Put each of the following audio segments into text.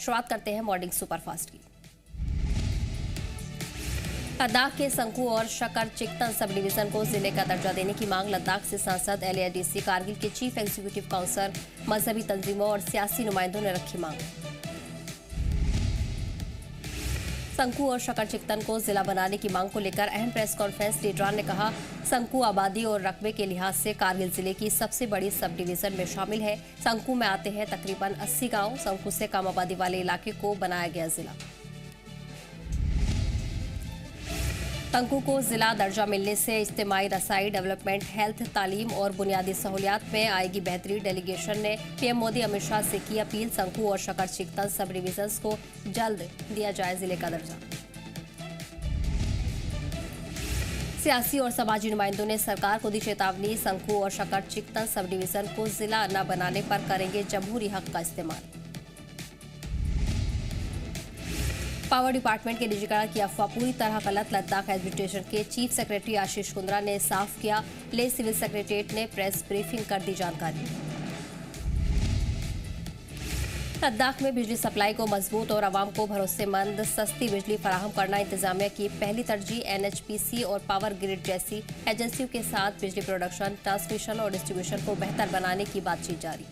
शुरुआत करते हैं मॉर्निंग सुपरफास्ट की। लद्दाख के संकू और शकर चिकतन सब डिवीजन को जिले का दर्जा देने की मांग लद्दाख से सांसद LADC कारगिल के चीफ एग्जीक्यूटिव काउंसिलर, मजहबी तंजीमों और सियासी नुमाइंदों ने रखी मांग। संकू और शकर चिकतन को जिला बनाने की मांग को लेकर अहम प्रेस कॉन्फ्रेंस लीडरान ने कहा, संकू आबादी और रकबे के लिहाज से कारगिल जिले की सबसे बड़ी सब डिवीजन में शामिल है। संकू में आते हैं तकरीबन 80 गांव। संकू से कम आबादी वाले इलाके को बनाया गया जिला। संकू को जिला दर्जा मिलने से इज्तिमाई रसाई, डेवलपमेंट, हेल्थ, तालीम और बुनियादी सहूलियात में आएगी बेहतरी। डेलीगेशन ने PM मोदी अमित शाह से की अपील, संकू और शकर चिकतन सब डिवीजन्स को जल्द दिया जाए जिले का दर्जा। सियासी और समाजी नुमाइंदों ने सरकार को दी चेतावनी, संकू और शकर चिकतन सब डिवीजन को जिला न बनाने पर करेंगे जमहूरी हक का इस्तेमाल। पावर डिपार्टमेंट के निजीकरण की अफवाह पूरी तरह गलत। लद्दाख एडमिनिस्ट्रेशन के चीफ सेक्रेटरी आशीष कुंद्रा ने साफ किया। ले सिविल सेक्रेटरीट ने प्रेस ब्रीफिंग कर दी जानकारी। लद्दाख में बिजली सप्लाई को मजबूत और आवाम को भरोसेमंद सस्ती बिजली फराहम करना इंतजामिया की पहली तरजीह। NHPC और पावर ग्रिड जैसी एजेंसियों के साथ बिजली प्रोडक्शन, ट्रांसमिशन और डिस्ट्रीब्यूशन को बेहतर बनाने की बातचीत जारी।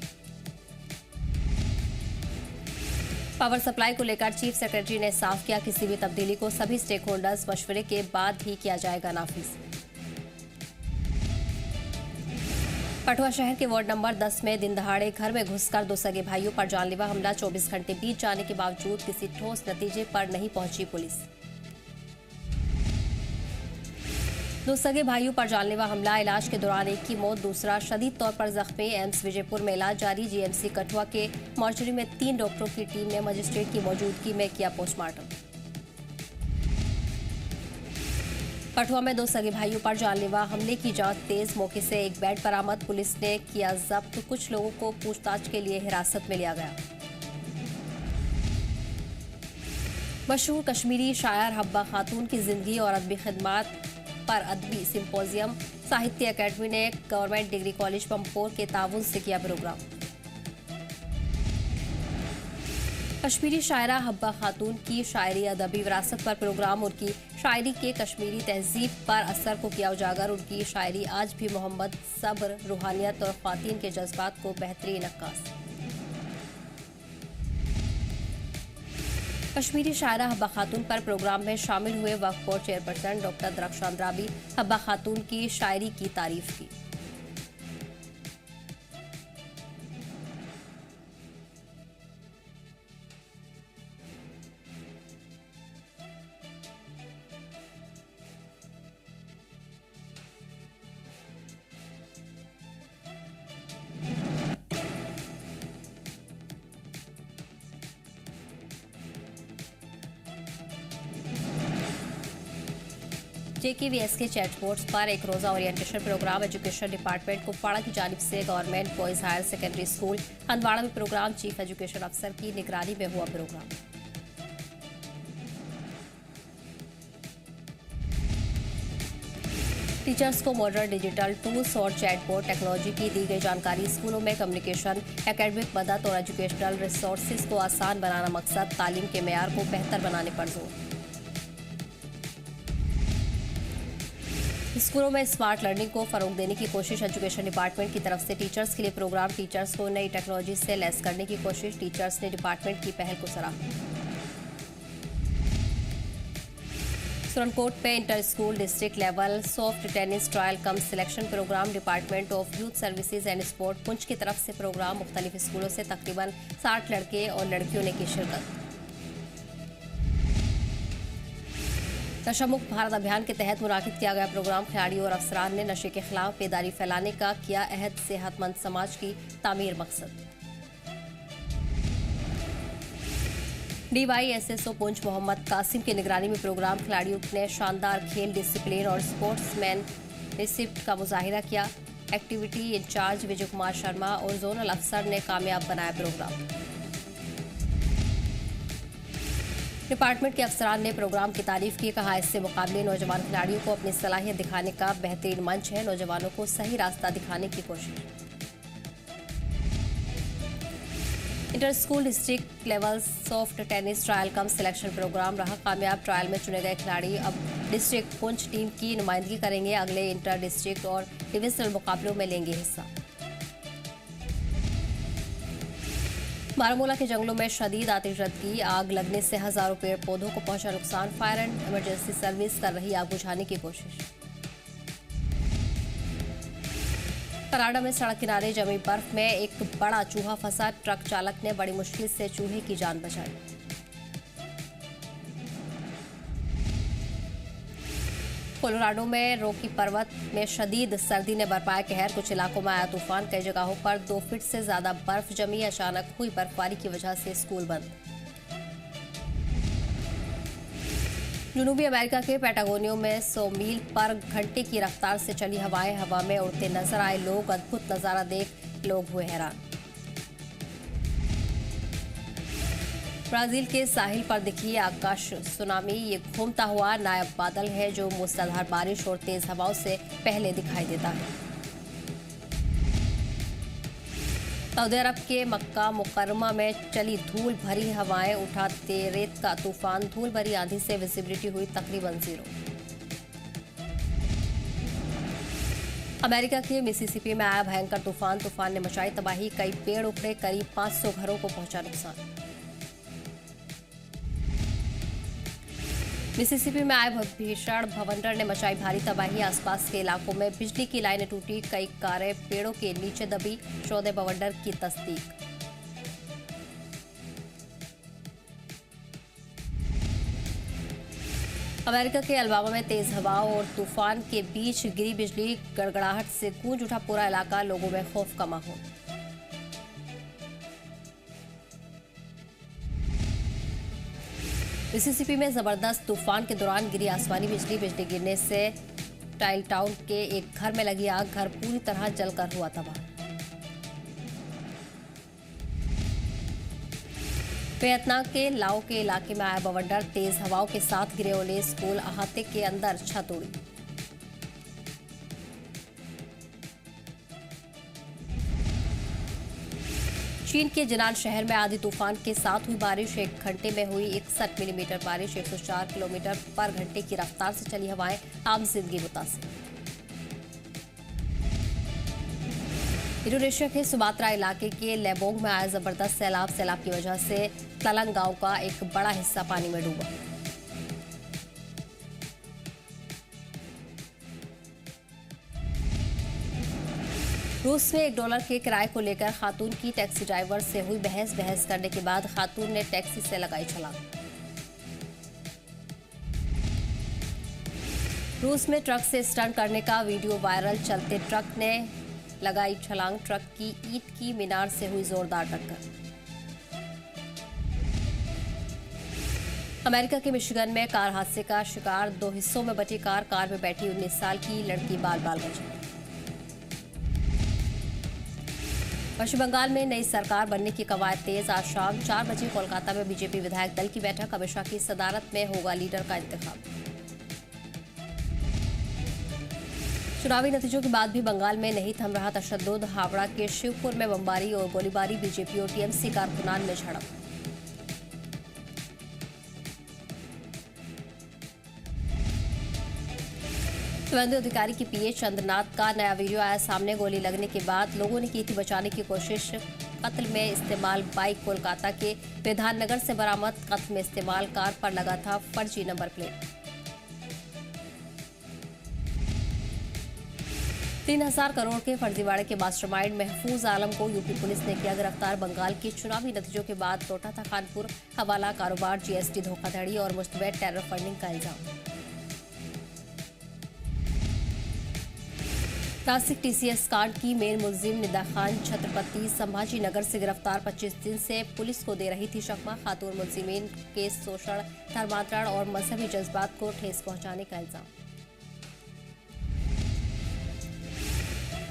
पावर सप्लाई को लेकर चीफ सेक्रेटरी ने साफ किया, किसी भी तब्दीली को सभी स्टेक होल्डर्स मशवरे के बाद ही किया जाएगा नाफिज। कठुआ शहर के वार्ड नंबर 10 में दिन दहाड़े घर में घुसकर 2 सगे भाइयों पर जानलेवा हमला। 24 घंटे बीत जाने के बावजूद किसी ठोस नतीजे पर नहीं पहुंची पुलिस। 2 सगे भाइयों पर जानलेवा हमला, इलाज के दौरान एक की मौत, दूसरा शदीद तौर पर जख्मी। एम्स विजयपुर में इलाज जारी। GMC कठुआ के मॉर्चरी में 3 डॉक्टरों की टीम ने मजिस्ट्रेट की मौजूदगी में किया पोस्टमार्टम। कठुआ में 2 सगे भाइयों पर जानलेवा हमले की जांच तेज। मौके से एक बेड बरामद। पुलिस ने किया जब्त। कुछ लोगों को पूछताछ के लिए हिरासत में लिया गया। मशहूर कश्मीरी शायर हब्बा खातून की जिंदगी और अदबी खिदमात पर अदबी सिंपोजियम साहित्य अकेडमी ने गवर्नमेंट डिग्री कॉलेज पंपोर के ताउन से किया प्रोग्राम। कश्मीरी शायरा हब्बा खातून की शायरी अदबी विरासत पर प्रोग्राम। उनकी शायरी के कश्मीरी तहजीब पर असर को किया उजागर। उनकी शायरी आज भी मोहम्मद, सब्र, रूहानियत और ख्वातीन के जज्बात को बेहतरीन अक्कास। कश्मीरी शायरा हब्बा खातून पर प्रोग्राम में शामिल हुए वक्फ board chairperson doctor Darakhshan द्राबी। Habba खातून की शायरी की तारीफ की। JKVS के चैट बोर्ड्स पर एक रोजा orientation programme. Education department Kupwara की जानिब से government boys higher secondary school Handwara में प्रोग्राम। चीफ एजुकेशन अफसर की निगरानी में हुआ प्रोग्राम। टीचर्स को मॉडर्न डिजिटल टूल्स और चैटबॉट टेक्नोलॉजी की दी गई जानकारी। स्कूलों में कम्युनिकेशन, एकेडमिक मदद और एजुकेशनल रिसोर्सेज को आसान बनाना मकसद। तालीम के मेयार को बेहतर बनाने पर जोर। स्कूलों में स्मार्ट लर्निंग को फरोग देने की कोशिश। एजुकेशन डिपार्टमेंट की तरफ से टीचर्स के लिए प्रोग्राम। टीचर्स को नई टेक्नोलॉजी से लैस करने की कोशिश। टीचर्स ने डिपार्टमेंट की पहल को सराहा। सुरनकोट में inter school district level soft tennis trial cum selection programme. Department of youth services and sport Poonch की तरफ से प्रोग्राम। मुख्तलिफ स्कूलों से तकरीबन 60 लड़के और लड़कियों ने की शिरकत। नशा मुक्त भारत अभियान के तहत मुनाकिद किया गया प्रोग्राम। खिलाड़ियों और अफसरान ने नशे के खिलाफ बेदारी फैलाने का किया अहद। सेहतमंद समाज की तामीर मकसद। DYSSO पुंछ मोहम्मद कासिम की निगरानी में प्रोग्राम। खिलाड़ियों ने शानदार खेल डिसिप्लिन और स्पोर्ट्समैन रिसिप्ट का मुजाहिरा किया। एक्टिविटी इंचार्ज विजय कुमार शर्मा और जोनल अफसर ने कामयाब बनाया प्रोग्राम। डिपार्टमेंट के अफसरान ने प्रोग्राम की तारीफ की। कहा, इससे मुकाबले नौजवान खिलाड़ियों को अपनी सलाहियत दिखाने का बेहतरीन मंच है। नौजवानों को सही रास्ता दिखाने की कोशिश। Inter school district level soft tennis trial cum selection programme रहा कामयाब। ट्रायल में चुने गए खिलाड़ी अब डिस्ट्रिक्ट पुंछ टीम की नुमाइंदगी करेंगे। अगले इंटर डिस्ट्रिक्ट और डिविजनल मुकाबलों में लेंगे हिस्सा। बारामूला के जंगलों में शदीद आतिशबाजी, आग लगने से हजारों पेड़ पौधों को पहुंचा नुकसान। फायर एंड इमरजेंसी सर्विस कर रही आग बुझाने की कोशिश। कनाडा में सड़क किनारे जमी बर्फ में एक बड़ा चूहा फंसा। ट्रक चालक ने बड़ी मुश्किल से चूहे की जान बचाई। कोलोराडो में रॉकी पर्वत में शदीद सर्दी ने बरपाया कहर। कुछ इलाकों में आया तूफान। कई जगहों पर 2 फीट से ज्यादा बर्फ जमी। अचानक हुई बर्फबारी की वजह से स्कूल बंद। जनूबी अमेरिका के पैटागोनिया में 100 मील पर घंटे की रफ्तार से चली हवाएं। हवा में उड़ते नजर आए लोग। अद्भुत नजारा देख लोग हुए हैरान। ब्राजील के साहिल पर दिखी आकाश सुनामी। ये घूमता हुआ नायाब बादल है जो मूसलाधार बारिश और तेज हवाओं से पहले दिखाई देता है। सऊदी अरब के मक्का मुकर्रमा में चली धूल भरी हवाएं। उठाते रेत का तूफान। धूल भरी आंधी से विजिबिलिटी हुई तकरीबन 0। अमेरिका के मिसिसिपी में आया भयंकर तूफान। तूफान ने मचाई तबाही। कई पेड़ उखड़े। करीब 500 घरों को पहुंचा नुकसान। मिसिसिपी में आए भीषण भवंडर ने मचाई भारी तबाही। आसपास के इलाकों में बिजली की लाइनें टूटी। कई कारें पेड़ों के नीचे दबी। 14 भवंडर की तस्दीक। अमेरिका के अलबामा में तेज हवाओं और तूफान के बीच गिरी बिजली। गड़गड़ाहट से गूंज उठा पूरा इलाका। लोगों में खौफ का माहौल। मिसिसिपी में जबरदस्त तूफान के दौरान गिरी आसमानी बिजली। बिजली गिरने से टाइल टाउन के एक घर में लगी आग। घर पूरी तरह जलकर हुआ तबाह। वियतनाम के लाओ के इलाके में आया बवंडर। तेज हवाओं के साथ गिरे ओले। स्कूल अहाते के अंदर छत उड़ी। चीन के जिनान शहर में आंधी तूफान के साथ हुई बारिश। 1 घंटे में हुई 61 मिलीमीटर बारिश। 104 किलोमीटर पर घंटे की रफ्तार से चली हवाएं। आम जिंदगी मुतासिर। इंडोनेशिया के सुमात्रा इलाके के लेबोंग में आया जबरदस्त सैलाब। सैलाब की वजह से तलंग गांव का एक बड़ा हिस्सा पानी में डूबा। रूस में $1 के किराए को लेकर खातून की टैक्सी ड्राइवर से हुई बहस करने के बाद खातून ने टैक्सी से लगाई छलांग। रूस में ट्रक से स्टंट करने का वीडियो वायरल। चलते ट्रक ने लगाई छलांग। ट्रक की ईंट की मीनार से हुई जोरदार टक्कर। अमेरिका के मिशिगन में कार हादसे का शिकार। 2 हिस्सों में बटी कार। कार में बैठी 19 साल की लड़की बाल बाल बची। पश्चिम बंगाल में नई सरकार बनने की कवायद तेज। आज शाम 4 बजे कोलकाता में बीजेपी विधायक दल की बैठक। अमित शाह की सदारत में होगा लीडर का इंतखाब। चुनावी नतीजों के बाद भी बंगाल में नहीं थम रहा तशद्दुद। हावड़ा के शिवपुर में बमबारी और गोलीबारी। बीजेपी और टीएमसी कारकुनान में झड़प। शुभेंदु अधिकारी की पीए चंद्रनाथ का नया वीडियो आया सामने। गोली लगने के बाद लोगों ने की थी बचाने की कोशिश। कत्ल में इस्तेमाल बाइक कोलकाता के विधाननगर से बरामद। कत्ल में इस्तेमाल कार पर लगा था फर्जी नंबर प्लेट। 3000 करोड़ के फर्जीवाड़े के मास्टरमाइंड महफूज आलम को यूपी पुलिस ने किया गिरफ्तार। बंगाल के चुनावी नतीजों के बाद लौटा था कानपुर। हवाला कारोबार, जीएसटी धोखाधड़ी और मुस्तबैद टेरर फंडिंग का इल्जाम। नासिक टीसीएस कांड की मेन मुलजिम निदा खान छत्रपति संभाजी नगर से गिरफ्तार। 25 दिन से पुलिस को दे रही थी शक्मा। खातून मुलजिमीन के शोषण, धर्मांतरण और मजहबी जज्बात को ठेस पहुंचाने का इल्जाम।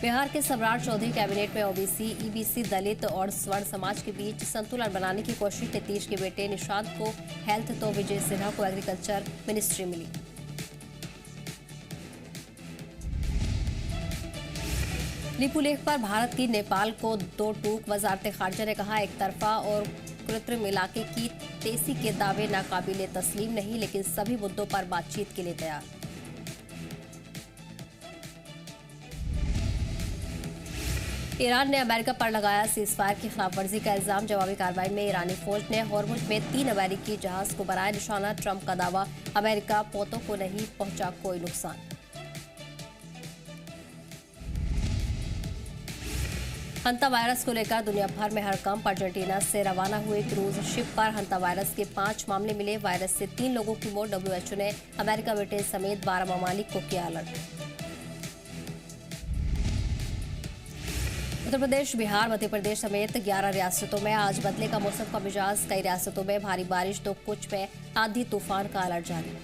बिहार के सम्राट चौधरी कैबिनेट में ओबीसी, ईबीसी, दलित और स्वर्ण समाज के बीच संतुलन बनाने की कोशिश। नीतीश के बेटे निशांत को हेल्थ तो विजय सिन्हा को एग्रीकल्चर मिनिस्ट्री मिली। लिपुलेख पर भारत की नेपाल को दो टूक। वजारत खारजा ने कहा, एक तरफा और कृत्रिम इलाके की तेजी के दावे नाकाबिले तस्लीम नहीं, लेकिन सभी मुद्दों पर बातचीत के लिए तैयार। ईरान ने अमेरिका पर लगाया सीजफायर की खिलाफवर्जी का इल्जाम। जवाबी कार्रवाई में ईरानी फौज ने हॉर्मुज में 3 अमेरिकी जहाज को बनाया निशाना। ट्रंप का दावा, अमेरिका पोतों को नहीं पहुंचा कोई नुकसान। हंता वायरस को लेकर दुनिया भर में हड़कंप। अर्जेंटीना से रवाना हुए क्रूज शिप पर हंता वायरस के 5 मामले मिले। वायरस से 3 लोगों की मौत। WHO ने अमेरिका, ब्रिटेन समेत 12 ममालिक को किया अलर्ट। उत्तर प्रदेश, बिहार, मध्य प्रदेश समेत 11 रियासतों में आज बदलेगा मौसम का मिजाज। कई रियासतों में भारी बारिश तो कुछ में आंधी तूफान का अलर्ट जारी।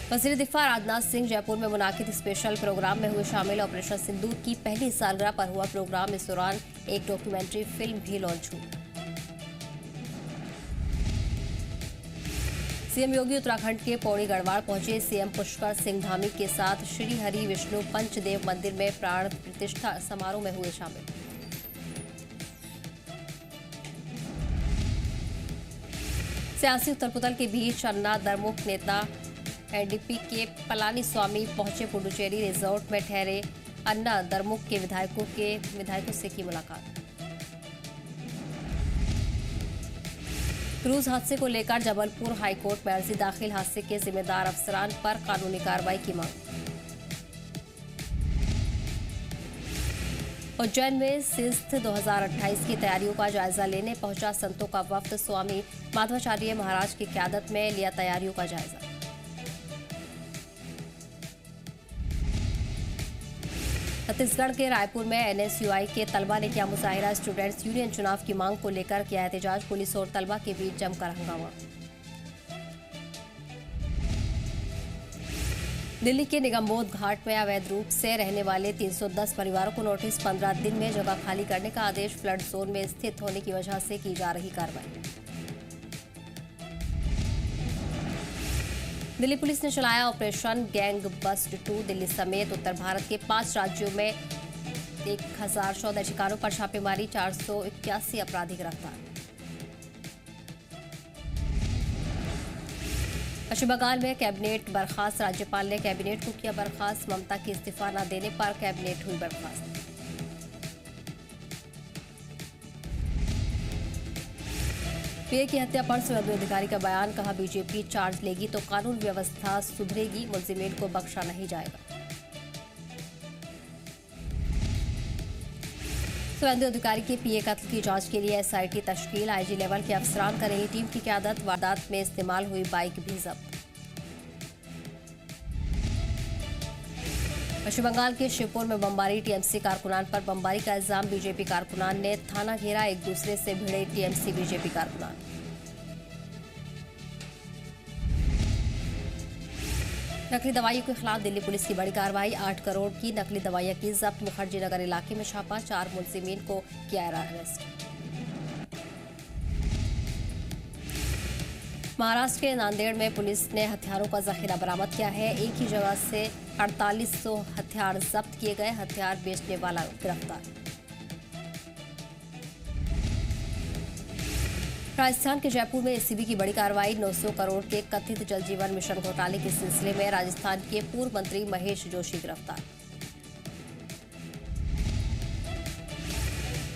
वज़ीर दिफा राजनाथ सिंह जयपुर में मुनाकिद स्पेशल प्रोग्राम में हुए शामिल। ऑपरेशन सिंदूर की पहली सालगिरह पर हुआ प्रोग्राम। इस दौरान एक डॉक्यूमेंट्री फिल्म भी लॉन्च हुई। सीएम योगी उत्तराखंड के पौड़ी गढ़वाल पहुंचे। सीएम पुष्कर सिंह धामी के साथ श्री हरि विष्णु पंचदेव मंदिर में प्राण प्रतिष्ठा समारोह में हुए शामिल। सियासी उथल-पुथल के बीच अन्ना द्रमुक नेता एनडीपी के पलानीस्वामी पहुंचे। पुडुचेरी रिजॉर्ट में ठहरे अन्ना द्रमुक के विधायकों से की मुलाकात। क्रूज हादसे को लेकर जबलपुर हाईकोर्ट में अर्जी दाखिल। हादसे के जिम्मेदार अफसरान पर कानूनी कार्रवाई की मांग। उज्जैन में सिंध 2028 की तैयारियों का जायजा लेने पहुंचा संतों का वफ्द। स्वामी माधवाचार्य महाराज की क़यादत में लिया तैयारियों का जायजा। छत्तीसगढ़ के रायपुर में एनएसयूआई के तलबा ने किया मुजाहिरा। स्टूडेंट्स यूनियन चुनाव की मांग को लेकर किया एहतजाज। पुलिस और तलबा के बीच जमकर हंगामा। दिल्ली के निगमबोध घाट में अवैध रूप से रहने वाले 310 परिवारों को नोटिस। 15 दिन में जगह खाली करने का आदेश। फ्लड जोन में स्थित होने की वजह से की जा रही कार्रवाई। दिल्ली पुलिस ने चलाया ऑपरेशन गैंग बस्ट 2। दिल्ली समेत उत्तर भारत के 5 राज्यों में 1014 ठिकानों पर छापेमारी। 481 अपराधी गिरफ्तार। पश्चिम बंगाल में कैबिनेट बर्खास्त। राज्यपाल ने कैबिनेट को किया बर्खास्त। ममता के इस्तीफा न देने पर कैबिनेट हुई बर्खास्त। पीए की हत्या पर सुवेंदु अधिकारी का बयान। कहा, बीजेपी चार्ज लेगी तो कानून व्यवस्था सुधरेगी। मुलजिमीन को बख्शा नहीं जाएगा। सुवेंदु अधिकारी के पीए कत्ल की जांच के लिए एसआईटी तश्कील। आईजी लेवल के अफसरान करेंगे टीम की क़यादत। वारदात में इस्तेमाल हुई बाइक भी जब्त। पश्चिम बंगाल के शिवपुर में बमबारी। टीएमसी कारकुनान पर बमबारी का इल्जाम। बीजेपी कारकुनान ने थाना घेरा। एक दूसरे से भिड़े टीएमसी बीजेपी कारकुनान। नकली दवाइयों के खिलाफ दिल्ली पुलिस की बड़ी कार्रवाई। 8 करोड़ की नकली दवाइयां की जब्त। मुखर्जी नगर इलाके में छापा। 4 मुलजिमीन को किया अरेस्ट। महाराष्ट्र के नांदेड़ में पुलिस ने हथियारों का जखीरा बरामद किया है। एक ही जगह से 4800 हथियार जब्त किए गए। हथियार बेचने वाला गिरफ्तार। राजस्थान के जयपुर में एसीबी की बड़ी कार्रवाई। 900 करोड़ के कथित जल जीवन मिशन घोटाले के सिलसिले में राजस्थान के पूर्व मंत्री महेश जोशी गिरफ्तार।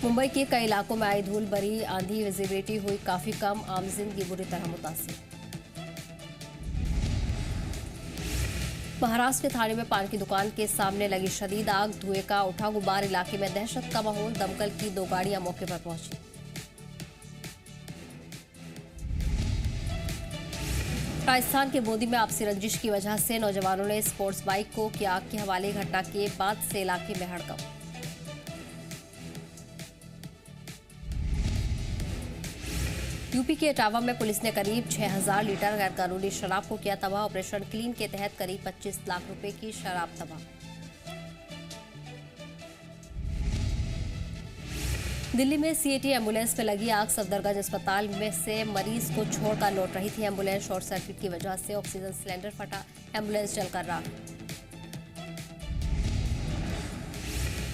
मुंबई के कई इलाकों में आई धूल भरी आंधी। विजिबिलिटी हुई काफी कम। आम जिंदगी बुरी तरह मुतासिर। महाराष्ट्र के थाने में पान की दुकान के सामने लगी शदीद आग। धुएं का उठा गुबार। इलाके में दहशत का माहौल। दमकल की 2 गाड़ियां मौके पर पहुंची। राजस्थान के बोदी में आपसी रंजिश की वजह से नौजवानों ने स्पोर्ट्स बाइक को किया आग के हवाले। घटना के बाद से इलाके में हड़कंप। यूपी के इटावा में पुलिस ने करीब 6000 लीटर गैरकानूनी शराब को किया तबाह। ऑपरेशन क्लीन के तहत करीब 25 लाख रुपए की शराब तबाह। दिल्ली में सीएटी एम्बुलेंस में लगी आग सफदरगंज अस्पताल में से मरीज को छोड़कर लौट रही थी। एम्बुलेंस शॉर्ट सर्किट की वजह से ऑक्सीजन सिलेंडर फटा, एम्बुलेंस जलकर राख।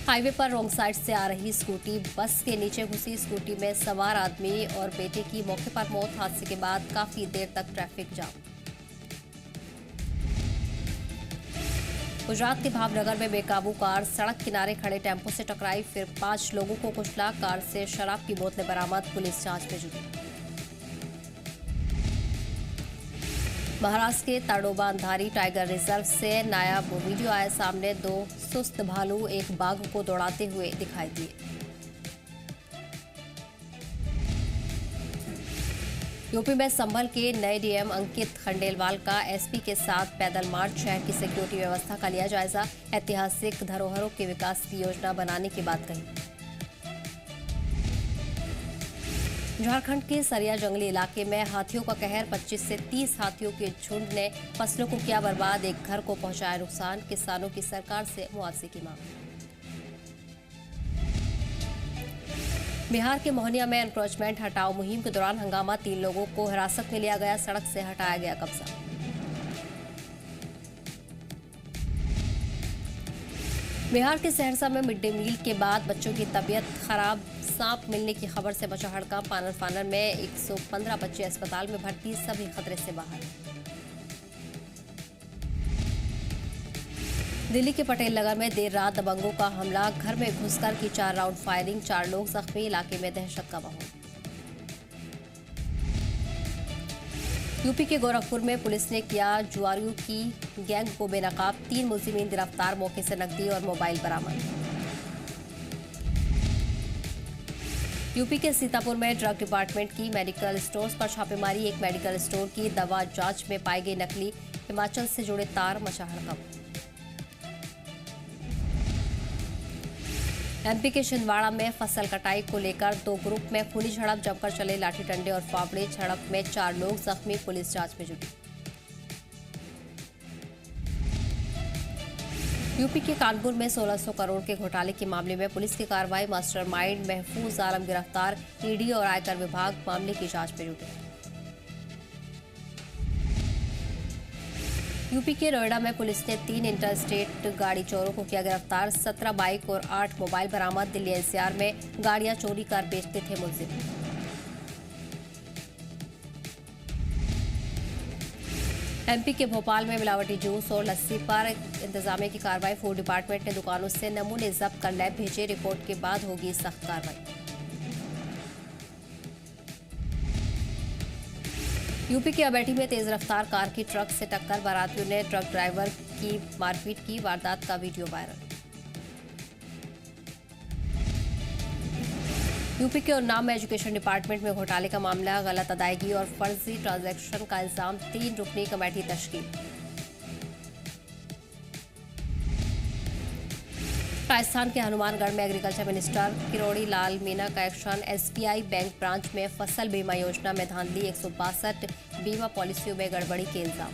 हाईवे पर रोंग साइड से आ रही स्कूटी बस के नीचे घुसी। स्कूटी में सवार आदमी और बेटे की मौके पर मौत। हादसे के बाद काफी देर तक ट्रैफिक जाम। गुजरात के भावनगर में बेकाबू कार सड़क किनारे खड़े टेम्पो से टकराई, फिर 5 लोगों को कुचला। कार से शराब की बोतलें बरामद, पुलिस जांच में जुटी। महाराष्ट्र के ताडोबा अंधारी टाइगर रिजर्व से नायाब वीडियो आया सामने। 2 सुस्त भालू एक बाघ को दौड़ाते हुए दिखाई दिए। यूपी में संभल के नए डीएम अंकित खंडेलवाल का एसपी के साथ पैदल मार्च। शहर की सिक्योरिटी व्यवस्था का लिया जायजा। ऐतिहासिक धरोहरों के विकास की योजना बनाने की बात कही। झारखंड के सरिया जंगली इलाके में हाथियों का कहर। 25 से 30 हाथियों के झुंड ने फसलों को किया बर्बाद, एक घर को पहुंचाया नुकसान। किसानों की सरकार से मुआवजे की मांग। बिहार के मोहनिया में एनक्रोचमेंट हटाओ मुहिम के दौरान हंगामा। 3 लोगों को हिरासत में लिया गया, सड़क से हटाया गया कब्जा। बिहार के सहरसा में मिड डे मील के बाद बच्चों की तबीयत खराब। सांप मिलने की खबर से मचा हड़कंप। पानर फानर में 115 बच्चे अस्पताल में भर्ती, सभी खतरे से बाहर। दिल्ली के पटेल नगर में देर रात दबंगों का हमला। घर में घुसकर की 4 राउंड फायरिंग, 4 लोग जख्मी। इलाके में दहशत का माहौल। यूपी के गोरखपुर में पुलिस ने किया जुआरियों की गैंग को बेनकाब। 3 मुलजिमीन गिरफ्तार, मौके से नकदी और मोबाइल बरामद। यूपी के सीतापुर में ड्रग डिपार्टमेंट की मेडिकल स्टोर्स पर छापेमारी। एक मेडिकल स्टोर की दवा जांच में पाई गई नकली। हिमाचल से जुड़े तार, मचा हड़कंप। एमपी के छिंदवाड़ा में फसल कटाई को लेकर 2 ग्रुप में खूनी झड़प। जमकर चले लाठी डंडे और फावड़े। झड़प में 4 लोग जख्मी, पुलिस जांच में जुटी। यूपी के कानपुर में 1600 करोड़ के घोटाले के मामले में पुलिस की कार्रवाई। मास्टरमाइंड महफूज आलम गिरफ्तार। ईडी और आयकर विभाग मामले की जांच में जुटे। यूपी के नोएडा में पुलिस ने 3 इंटरस्टेट गाड़ी चोरों को किया गिरफ्तार। 17 बाइक और 8 मोबाइल बरामद। दिल्ली एनसीआर में गाड़ियां चोरी कर बेचते थे मुलजिम। एमपी के भोपाल में मिलावटी जूस और लस्सी पर इंतजामिया की कार्रवाई। फूड डिपार्टमेंट ने दुकानों से नमूने जब्त कर लैब भेजे। रिपोर्ट के बाद होगी सख्त कार्रवाई। यूपी के अमेठी में तेज रफ्तार कार की ट्रक से टक्कर। बारातियों ने ट्रक ड्राइवर की मारपीट की। वारदात का वीडियो वायरल। यूपी के उन्नाव में एजुकेशन डिपार्टमेंट में घोटाले का मामला। गलत अदायगी और फर्जी ट्रांजैक्शन का इल्जाम। 3 रुकनी कमेटी तश्कील। राजस्थान के हनुमानगढ़ में एग्रीकल्चर मिनिस्टर किरोड़ी लाल मीणा का एक्शन। एसबीआई बैंक ब्रांच में फसल बीमा योजना में धांधली। 162 बीमा पॉलिसियों में गड़बड़ी के इल्जाम।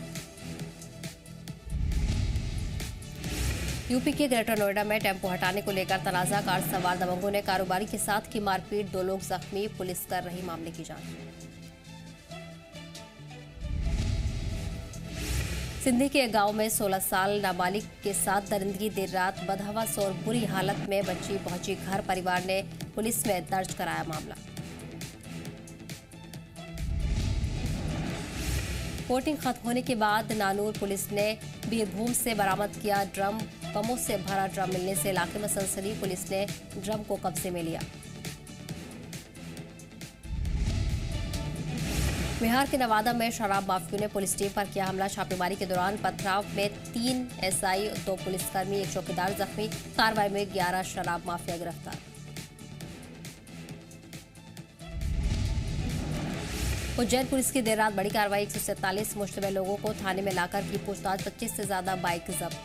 यूपी के ग्रेटर नोएडा में टेम्पो हटाने को लेकर तनाजा। कार सवार दबंगों ने कारोबारी के साथ की मारपीट। 2 लोग जख्मी, पुलिस कर रही मामले की जांच। सिंधी के गांव में 16 साल नाबालिग के साथ दरिंदगी। देर रात बदहवस और बुरी हालत में बच्ची पहुंची घर। परिवार ने पुलिस में दर्ज कराया मामला। वोटिंग खत्म होने के बाद नानूर पुलिस ने बीरभूम से बरामद किया ड्रम। बमों से भरा ड्रम मिलने से इलाके में सनसनी। पुलिस ने ड्रम को कब्जे में लिया। बिहार के नवादा में शराब माफियों ने पुलिस टीम पर किया हमला। छापेमारी के दौरान पथराव में 3 एसआई, 2 पुलिसकर्मी, 1 चौकीदार जख्मी। कार्रवाई में 11 शराब माफिया गिरफ्तार। उज्जैन पुलिस की देर रात बड़ी कार्रवाई। 147 मुश्तबे लोगों को थाने में लाकर की पूछताछ। 25 से ज्यादा बाइक जब्त।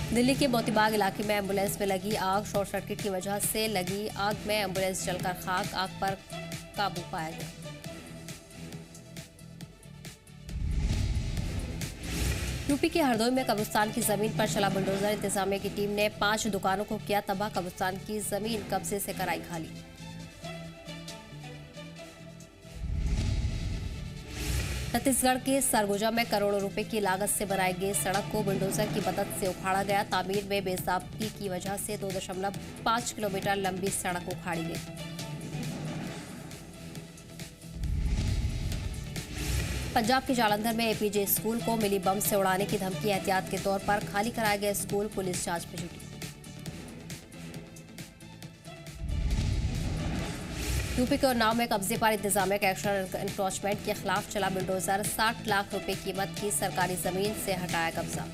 दिल्ली के मोतीबाग इलाके में एम्बुलेंस में लगी आग। शॉर्ट सर्किट की वजह से लगी आग में एम्बुलेंस जलकर खाक। आग पर काबू पाया गया। यूपी के हरदोई में कब्रिस्तान की जमीन पर चला बुलडोजर। इंतजामिया की टीम ने 5 दुकानों को किया तबाह। कब्रिस्तान की जमीन कब्जे से कराई खाली। छत्तीसगढ़ के सरगुजा में करोड़ों रुपए की लागत से बनाई गई सड़क को बुलडोजर की मदद से उखाड़ा गया। तामीर में बेसाबगी की वजह से 2.5 किलोमीटर लंबी सड़क उखाड़ी गई। पंजाब के जालंधर में एपीजे स्कूल को मिली बम से उड़ाने की धमकी। एहतियात के तौर पर खाली कराया गया स्कूल। पुलिस जांच में जुटी। यूपी के उन्नाव में कब्जे पर इंतजामिया के एक्शन एनक्रोचमेंट के खिलाफ चला बुलडोजर। 60 लाख रुपए कीमत की सरकारी जमीन से हटाया कब्जा।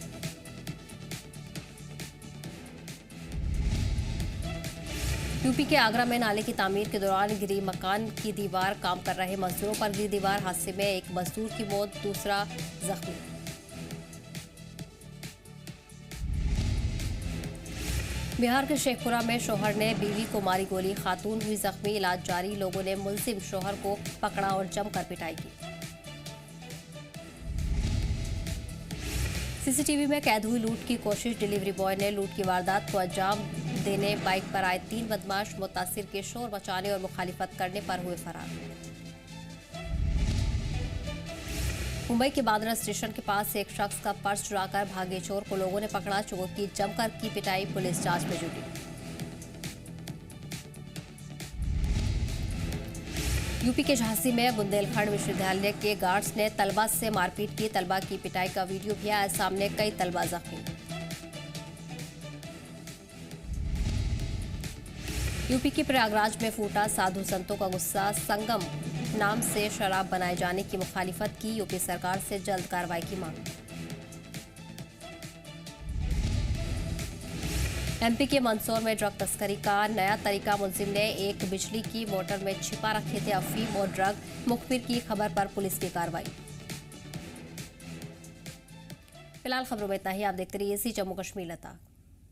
यूपी के आगरा में नाले की तामीर के दौरान गिरी मकान की दीवार। काम कर रहे मजदूरों पर गिरी दीवार। हादसे में एक मजदूर की मौत, दूसरा जख्मी। बिहार के शेखपुरा में शौहर ने बीवी को मारी गोली। खातून हुई जख्मी। इलाज जारी। लोगों ने मुलजिम शौहर को पकड़ा और जमकर पिटाई की। सीसीटीवी में कैद हुई लूट की कोशिश। डिलीवरी बॉय ने लूट की वारदात को अंजाम देने बाइक पर आए 3 बदमाश मुतासिर के शोर मचाने और मुखालिफत करने पर हुए फरार। मुंबई के बांद्रा स्टेशन के पास से एक शख्स का पर्स चुराकर भागे चोर को लोगों ने पकड़ा। चोर की जमकर की पिटाई। पुलिस जांच में जुटी। यूपी के झांसी में बुंदेलखंड विश्वविद्यालय के गार्ड्स ने तलबा से मारपीट की। तलबा की पिटाई का वीडियो भी आया सामने। कई तलबा जख्मी। यूपी के प्रयागराज में फूटा साधु संतों का गुस्सा। संगम नाम से शराब बनाए जाने की मुखालिफत की। यूपी सरकार से जल्द कार्रवाई की मांग। एमपी के मंदसौर में ड्रग तस्करी का नया तरीका। मुलजिम ने एक बिजली की मोटर में छिपा रखे थे अफीम और ड्रग। मुखबिर की खबर पर पुलिस की कार्रवाई। फिलहाल खबरों में इतना ही। आप देखते रहिए सी जम्मू कश्मीर लता।